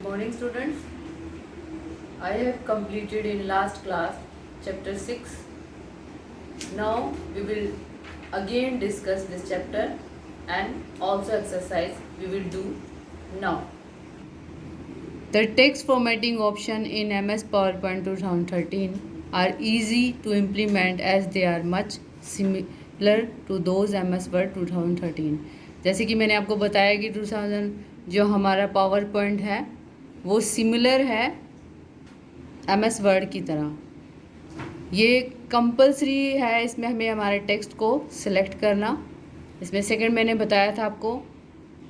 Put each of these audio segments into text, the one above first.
morning students. I have completed in last class chapter 6. Now we will again discuss this chapter and also exercise we will do now. The text formatting option in MS PowerPoint 2013 are easy to implement as they are much similar to those MS Word 2013. जैसे कि मैंने आपको बताया कि 2000 जो हमारा power point है वो सिमिलर है MS वर्ड की तरह। ये कंपलसरी है, इसमें हमें हमारे टेक्स्ट को सिलेक्ट करना। इसमें सेकंड मैंने बताया था आपको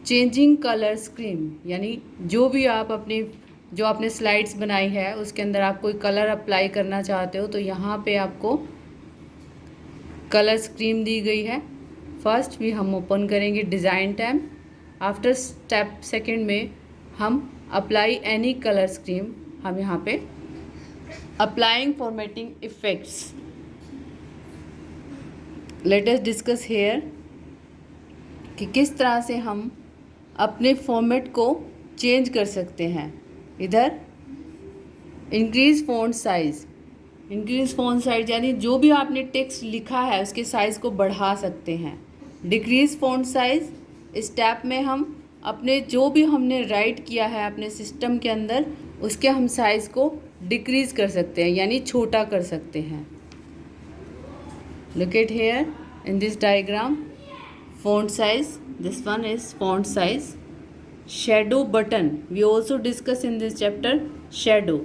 चेंजिंग कलर स्कीम, यानी जो भी आप जो आपने स्लाइड्स बनाई है उसके अंदर आप कोई कलर अप्लाई करना चाहते हो तो यहाँ पे आपको कलर स्कीम दी गई है। फर्स्ट भी हम ओपन करेंगे design tab. After step second में हम अप्लाई एनी कलर स्कीम, हम यहाँ पे applying formatting effects. Let us discuss hair कि किस तरह से हम अपने फॉर्मेट को चेंज कर सकते हैं। इधर increase font size, increase font size यानी जो भी आपने टेक्स्ट लिखा है उसके साइज़ को बढ़ा सकते हैं। डिक्रीज फ़ॉन्ट साइज़, इस टैब में हम अपने जो भी हमने राइट किया है अपने सिस्टम के अंदर उसके हम साइज़ को डिक्रीज़ कर सकते हैं, यानी छोटा कर सकते हैं। Look at here in this diagram, font size, this one is font size. Shadow button, we also discuss in this chapter shadow.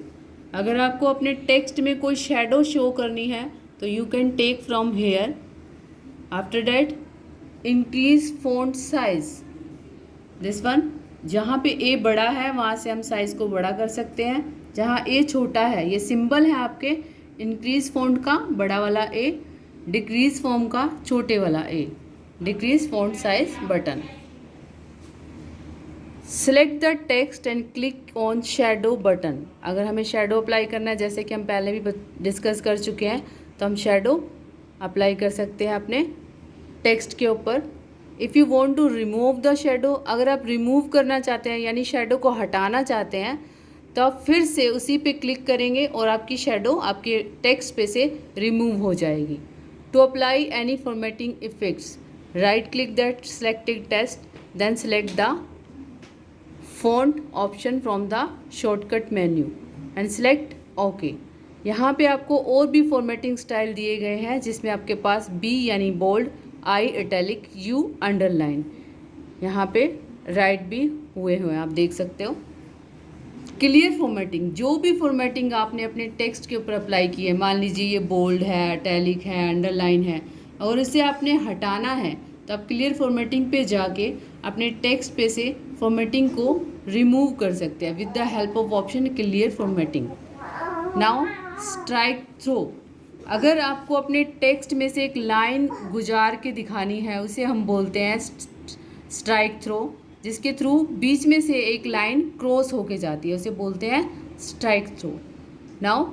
अगर आपको अपने टेक्स्ट में कोई शेडो शो करनी है तो you can take from here. After that increase font size, this one, जहाँ पे ए बड़ा है वहाँ से हम साइज़ को बड़ा कर सकते हैं, जहाँ ए छोटा है ये सिंबल है आपके इंक्रीज फ़ॉन्ट का बड़ा वाला ए, डिक्रीज फॉन्ट का छोटे वाला A, decrease font size button. Select the text and click on shadow button. अगर हमें शेडो अप्लाई करना है, जैसे कि हम पहले भी डिस्कस कर चुके हैं, तो हम शेडो अप्लाई कर सकते हैं अपने टेक्स्ट के ऊपर। If you want to remove the shadow, अगर आप रिमूव करना चाहते हैं यानी शेडो को हटाना चाहते हैं तो आप फिर से उसी पे क्लिक करेंगे और आपकी शेडो आपके टेक्स्ट पे से रिमूव हो जाएगी। To apply any formatting effects, right click that selected text, then select the font option from the shortcut menu and select okay. यहाँ पे आपको और भी फॉर्मेटिंग स्टाइल दिए गए हैं जिसमें आपके पास बी यानी bold, I italic, U underline, यहाँ पे राइट भी हुए हैं, आप देख सकते हो। क्लियर फॉर्मेटिंग, जो भी फॉर्मेटिंग आपने अपने टेक्स्ट के ऊपर अप्लाई की है, मान लीजिए ये बोल्ड है, इटैलिक है, अंडरलाइन है, और इसे आपने हटाना है तो आप क्लियर फॉर्मेटिंग पे जाके अपने टेक्स्ट पे से फॉर्मेटिंग को रिमूव कर सकते हैं with the help of option clear formatting. Now strike through, अगर आपको अपने टेक्स्ट में से एक लाइन गुजार के दिखानी है उसे हम बोलते हैं स्ट्राइक थ्रो, जिसके थ्रू बीच में से एक लाइन क्रॉस होके जाती है, उसे बोलते हैं strike through. Now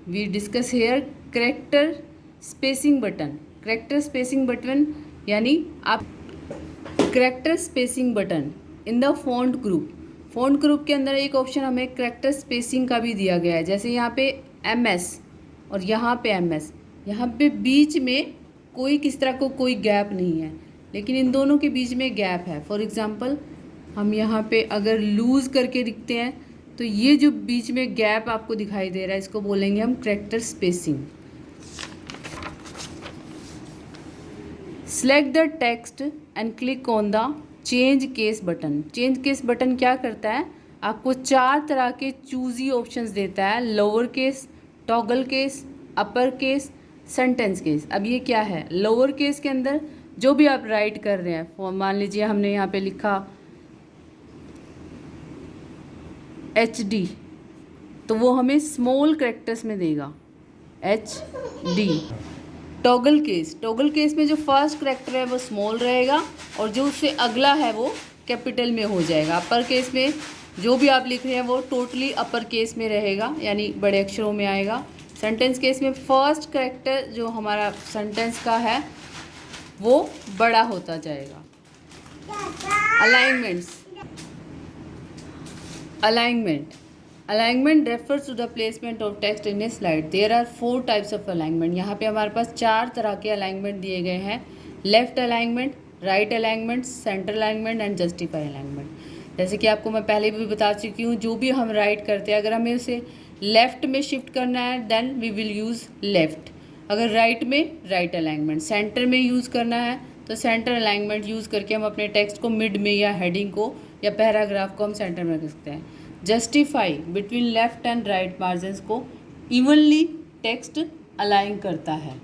we discuss here character spacing button. Character spacing button यानी आप character spacing button in the font group, font group के अंदर एक ऑप्शन हमें कैरेक्टर स्पेसिंग का भी दिया गया है। जैसे यहाँ पे MS और यहाँ पे MS, यहाँ पे बीच में किस तरह को कोई गैप नहीं है, लेकिन इन दोनों के बीच में गैप है। फॉर एग्जांपल हम यहाँ पे अगर लूज़ करके लिखते हैं तो ये जो बीच में गैप आपको दिखाई दे रहा है इसको बोलेंगे हम character spacing. Select the text and click on the change case button. Change case button क्या करता है, आपको 4 तरह के चूजी ऑप्शंस देता है, lower case, toggle case, upper case, sentence case. अब ये क्या है, लोअर केस के अंदर जो भी आप राइट कर रहे हैं, मान लीजिए हमने यहाँ पे लिखा HD तो वो हमें स्मॉल कैरेक्टर्स में देगा HD। Toggle case, toggle case में जो फर्स्ट कैरेक्टर है वो स्मॉल रहेगा और जो उससे अगला है वो कैपिटल में हो जाएगा। अपर केस में जो भी आप लिख रहे हैं वो टोटली अपर केस में रहेगा, यानी बड़े अक्षरों में आएगा। सेंटेंस केस में फर्स्ट कैरेक्टर जो हमारा सेंटेंस का है वो बड़ा होता जाएगा। Alignments, Alignment. Alignment refers to the placement of text in a slide. There are 4 types of alignment. यहाँ पे हमारे पास 4 तरह के alignment दिए गए हैं. Left alignment, right alignment, centre alignment and justify alignment. जैसे कि आपको मैं पहले भी बता चुकी हूँ, जो भी हम राइट करते हैं, अगर हमें उसे लेफ़्ट में शिफ्ट करना है then we will use left. अगर राइट में राइट अलाइनमेंट, सेंटर में यूज़ करना है तो सेंटर अलाइनमेंट यूज़ करके हम अपने टेक्स्ट को मिड में या हेडिंग को या पैराग्राफ को हम सेंटर में रख सकते हैं. Justify between left and right margins को इवनली टेक्स्ट अलाइन करता है.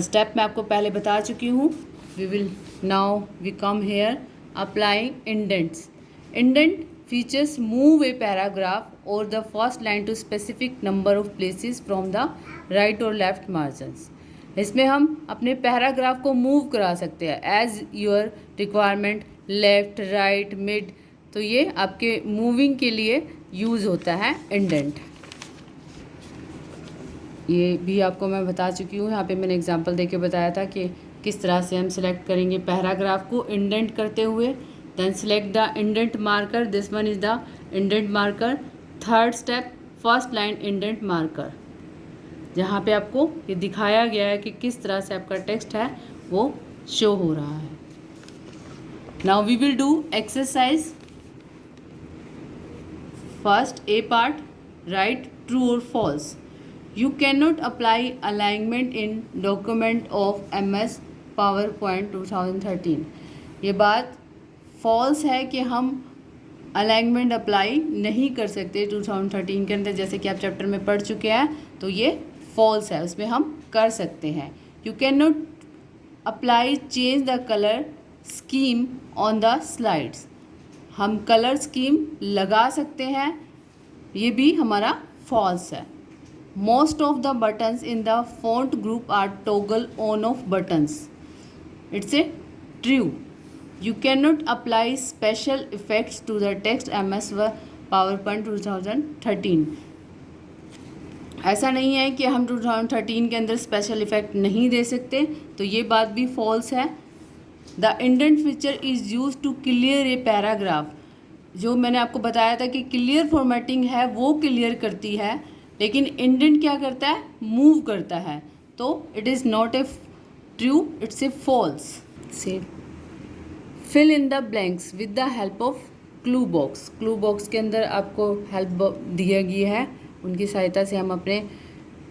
स्टेप मैं आपको पहले बता चुकी हूँ. We will now we come here applying indents. Indent features move a paragraph or the first line to specific number of places from the right or left margins. इसमें हम अपने पैराग्राफ को मूव करा सकते हैं as your requirement, left, right, mid. तो ये आपके मूविंग के लिए यूज़ होता है इंडेंट. ये भी आपको मैं बता चुकी हूँ. यहाँ पे मैंने एग्जांपल देके बताया था कि किस तरह से हम सिलेक्ट करेंगे पैराग्राफ को इंडेंट करते हुए. Then select the indent marker. This one is the indent marker. Third step, first line indent marker. जहाँ पे आपको ये दिखाया गया है कि किस तरह से आपका टेक्स्ट है वो शो हो रहा है. Now we will do exercise. First A part, write true or false. You cannot apply alignment in document of MS PowerPoint 2013. ये बात फॉल्स है कि हम अलाइनमेंट अप्लाई नहीं कर सकते 2013 के अंदर. जैसे कि आप चैप्टर में पढ़ चुके हैं तो ये फॉल्स है, उसमें हम कर सकते हैं. You can not apply change the colour scheme on the slides. हम कलर स्कीम लगा सकते हैं, ये भी हमारा फॉल्स है. Most of the buttons in the font group are toggle on off buttons. It's a true. You cannot apply special effects to the text MS PowerPoint 2013. ऐसा नहीं है कि हम 2013 के अंदर स्पेशल इफ़ेक्ट नहीं दे सकते, तो ये बात भी फॉल्स है. The indent feature is use to clear a paragraph. जो मैंने आपको बताया था कि क्लियर फॉर्मेटिंग है वो क्लियर करती है, लेकिन इंडेंट क्या करता है, मूव करता है. तो it is not a true, it's a false. Say fill in the blanks with the help of clue box. Clue box के अंदर आपको हेल्प दिया गया है, उनकी सहायता से हम अपने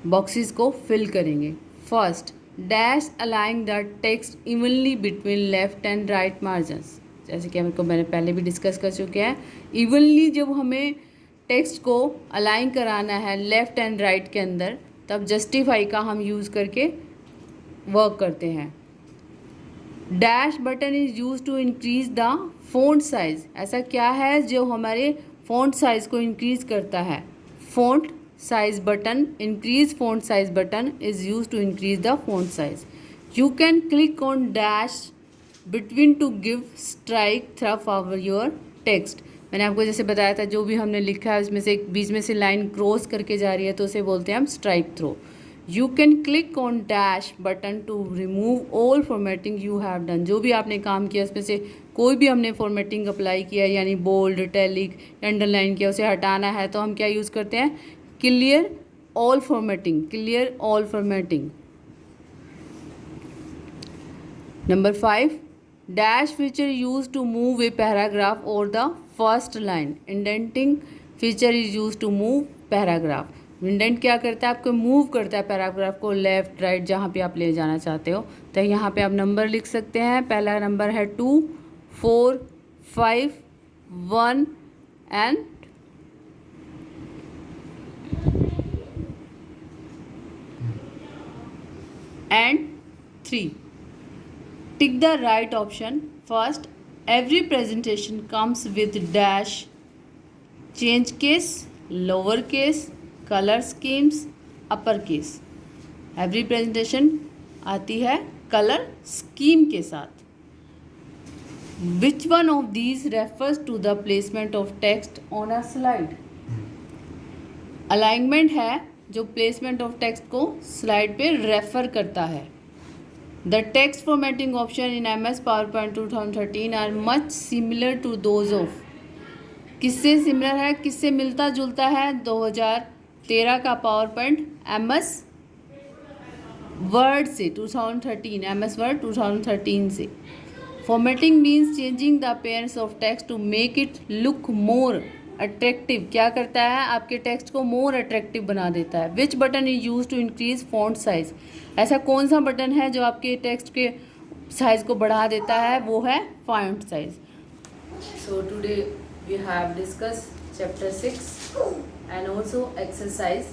बॉक्सेस को फिल करेंगे. First, dash align the text evenly between left and right margins. जैसे कि मैंने पहले भी डिस्कस कर चुके हैं. इवनली जब हमें टेक्स्ट को अलाइन कराना है लेफ़्ट एंड राइट के अंदर, तब जस्टिफाई का हम यूज़ करके वर्क करते हैं. Dash button is use to increase the font size. ऐसा क्या है जो हमारे फ़ॉन्ट साइज़ को इंक्रीज़ करता है. Font size button, increase font size button is use to increase the font size. You can click on dash between to give strike through for your text. मैंने आपको जैसे बताया था, जो भी हमने लिखा है उसमें से एक बीच में से लाइन क्रॉस करके जा रही है तो उसे बोलते हैं हम strike through. You can click on dash button to remove all formatting you have done. जो भी आपने काम किया उसमें से कोई भी हमने फॉर्मेटिंग अप्लाई किया, यानी बोल्ड, इटैलिक, अंडरलाइन किया, उसे हटाना है तो हम क्या यूज़ करते हैं, clear all formatting. Clear all formatting. Number 5, dash feature use to move a paragraph और the first line. Indenting feature is use to move paragraph. Indent क्या करता है, आपको मूव करता है पैराग्राफ को लेफ़्ट राइट जहाँ पे आप ले जाना चाहते हो. तो यहाँ पे आप नंबर लिख सकते हैं. पहला नंबर है 2, 4, 5, 1 and 3. Tick the right option. First, every presentation comes with dash, change case, lower case, color schemes, upper case. Every presentation आती है कलर स्कीम के साथ. Which one of these refers to the placement of text on a slide? Alignment है जो placement of text को slide पे refer करता है. The text formatting option in MS PowerPoint 2013 are much similar to those of किससे similar है, किससे मिलता जुलता है? 2013 का पावर पॉइंट MS वर्ड से, 2013 MS वर्ड 2013 से। Formatting means changing the appearance of text to make it look more attractive. क्या करता है? आपके टेक्स्ट को मोर अट्रैक्टिव बना देता है। Which button is use to increase font size? ऐसा कौन सा बटन है जो आपके टेक्स्ट के साइज को बढ़ा देता है? वो है font size. So today we have discuss chapter 6 and also exercise